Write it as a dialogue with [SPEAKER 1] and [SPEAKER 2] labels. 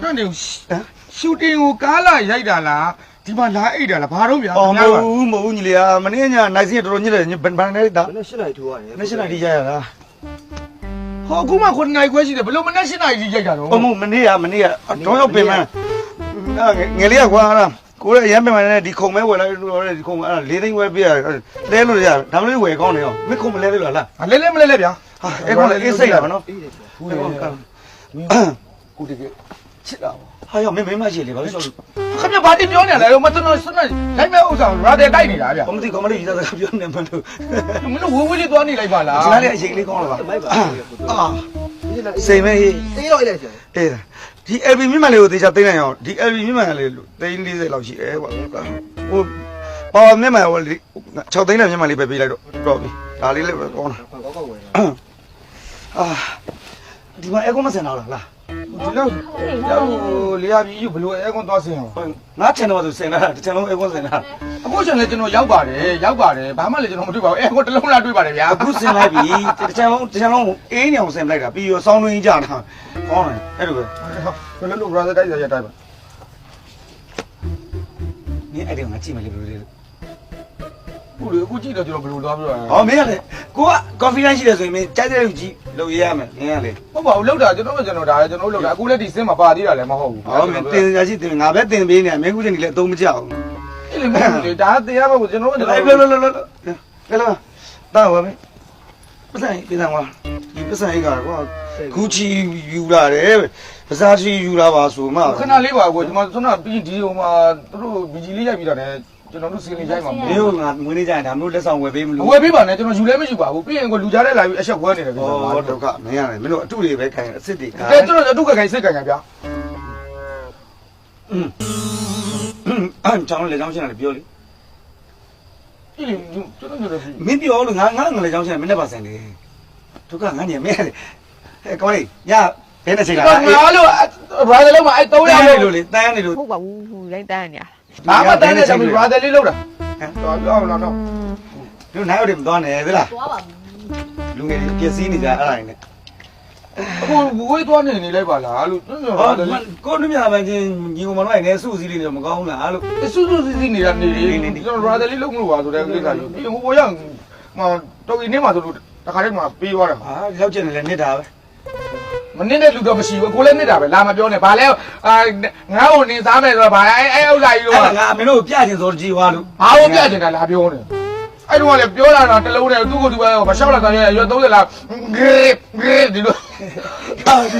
[SPEAKER 1] 那你修电我干了一点啦，地方哪一点了？爬楼边。
[SPEAKER 2] 哦，冇你俩，没人家那些多你来，你本那里打，
[SPEAKER 3] 那是来头啊？
[SPEAKER 2] 那是哪里家呀？
[SPEAKER 1] 好，我们和那关系的，不是我们那是哪里家的？
[SPEAKER 2] 哦，没你呀，没你呀，总要别嘛。啊，我俩过啦，过来也别嘛，你空没回来，你空啊，来点外边，来了呀，他们外港的哦，没空没来了啦。
[SPEAKER 1] 啊，来没来边？
[SPEAKER 2] 啊，哎，我来一岁了喏。
[SPEAKER 1] 我这个吃了。
[SPEAKER 2] 哎呀，没嘛去哩，我说。
[SPEAKER 1] 他们把你表呢来，我真的是那来没有上，哪得带你来呀？
[SPEAKER 2] 我们的遇到这个表呢嘛都。
[SPEAKER 1] 我们我就多你来吧啦。
[SPEAKER 2] 哪里去你讲了吧？啊，谁没？
[SPEAKER 3] 谁要来着？
[SPEAKER 2] 哎，ဒီ LB မြန်မာလေးကိုတေချာသိနိုင်အောင်ဒီ LB မြန်မာလေးသိန်း40လောက်ရှိတယ်ကွာဟိုပါမြန်မာဟို6သိန်းနဲ့မြန်မာလေးပဲပေးလိုက်တော့ပြီဒါလေးလည်းပဲကောင်းတာအာဒီမှာအကောမစင်တော့လား
[SPEAKER 1] ဒီလောက်လျာပြီးယူဘလို့အဲကွန်သွားစင်အောင်
[SPEAKER 2] ငါချန်တော့ဆိုစင်လာတာတစ်ချန်လုံးအကောစင်လာ
[SPEAKER 1] အခုချိန်လည်းကျွန်တော်ရောက်ပါတယ်ဘာမှလည်းကျွန်တော်မတွေ့ပါဘူးအဲကွန်တစ်လုံးလားတွေ့ပါတယ်ဗျာ
[SPEAKER 2] အခုစင်လိုက်ပြီတစ်ချန်လုံးအေးနေအောင်စင်လိုက်တာပြီးရောစောင်းတွင်းကြတာကောင်းတယ်အဲ့လိုပဲ
[SPEAKER 1] ဘယ်လို brother တိုက်ရတိုက်ပါ
[SPEAKER 2] 你爱听我记没哩不哩？
[SPEAKER 1] ဟုတ်လေအခုကြည့်တော့ကျွန်တော်ဘယ်လိုသွားပြောရလဲ
[SPEAKER 2] 哦，没有嘞，我 confidence 的时候没，在这有几留意啊没，没有嘞。
[SPEAKER 1] ဟုတ်ပါဘူးလောက်တာကျွန်တော်ဒါလည်းကျွန်တော်လောက်တာအခုလည်းဒီစင်မှာပါသေးတာလည်းမဟုတ်ဘူး
[SPEAKER 2] 哦，没订下去订，俺别订别呢，没估计你来都没叫。
[SPEAKER 1] အဲ့လေမဟုတ်လေဒါတရားပဲကိုကျွန်တော်
[SPEAKER 2] 来来来，打我没？不是，别让我，你不是一个我，估计有啦嘞，不是去有啦吧说嘛。
[SPEAKER 1] ခဏလေးပါကိုကျွန်တော်ဆုံးတော့ပြီးဒီဟိုမှာသူတို့ BG လေးရိုက်ပြီးတော့လည်းကျွန်တော်တို့စင်လေးရိုက်မှာ
[SPEAKER 2] 没有俺我那家他们来上我别没
[SPEAKER 1] အ
[SPEAKER 2] 录
[SPEAKER 1] ဝ。ယ်ပေးပါနဲ့ကျွန်တော်ယူလည်းမရှိပါဘူးပြီးရင်ကိုလူကြားတဲ့လာပြီးအဆက်ခွဲနေတယ်ကျွန်တော်
[SPEAKER 2] 哦，都看没有嘞，没录，တူ里别看，是的。
[SPEAKER 1] ကဲကျွန်တော်တို့ကခိုင်စိတ်ကံဗျာ
[SPEAKER 2] 讲了来讲起来表哩。
[SPEAKER 1] ဒီကျွန်တော်တို့
[SPEAKER 2] မင်းပြောလို့ငါလည်းကြောင်းချင်မင်းနဲ့ပါဆိုင်လေဒုက္ခငါညံမဲတယ်ဟဲ့ကောင်းလေးညဘယ်နဲ့ချိန်လာ
[SPEAKER 1] ငါလို့ဘာလဲလုံးမအဲ့3ရောက်
[SPEAKER 2] လို့လေတန်းနေလို့
[SPEAKER 4] ဟုတ်ပါဘူးလိုက်တန်းနေရ
[SPEAKER 1] ဘာမှတန်းနေတယ် brother လေးလောက်တာတော်ပြောအောင်တော့
[SPEAKER 2] လူနိုင်ရတယ်မသွားနဲ့သလား
[SPEAKER 4] သွားပါဘူး
[SPEAKER 2] လူငယ်တွေပြည့်စည်နေကြအဲ့ဒါနေ
[SPEAKER 1] အခုဝေးသွားနေလိုက်ပါလားလို့ကျွန်တော်
[SPEAKER 2] ဟောကိုတို့မြာပဲချင်းညီကောင်မတို့နဲ့စုစည်းလေးနေတော့မကောင်းဘူးလားလို့
[SPEAKER 1] စူးစူးစီးစီးနေတာနေကျွန်တော် brother လေးလုံးမလို့ပါဆိုတဲ့ကိစ္စကြီးပြီးဟိုရောက်တော်ကြီးနေမှာဆိုလို့တခါတည်းမှပေးသွားတာ
[SPEAKER 2] ဟာရောက်ကျင်တယ်လည်းနေတာပဲ
[SPEAKER 1] မနစ်တဲ့လူတော့မရှိဘူးကိုလည်းနစ်တာပဲလာမပြောနဲ့ဘာလဲငါ့ကိုနေစားမယ်ဆိုတော့ဘာအဲ့ဥစ္စာကြီးတော့
[SPEAKER 2] ငါမင်းတို့ပြချင်ဆိုကြည်ွားလို့
[SPEAKER 1] ဘာလို့ပြချင်တာလာပြောနေအဲ့တော့လည်းပြောလာတော့တလုံးနဲ့သူ့ကိုသူပဲမလျှောက်လာတော့ရွတ်30လားဂရစ်ဒီလို
[SPEAKER 2] ဟာဒီ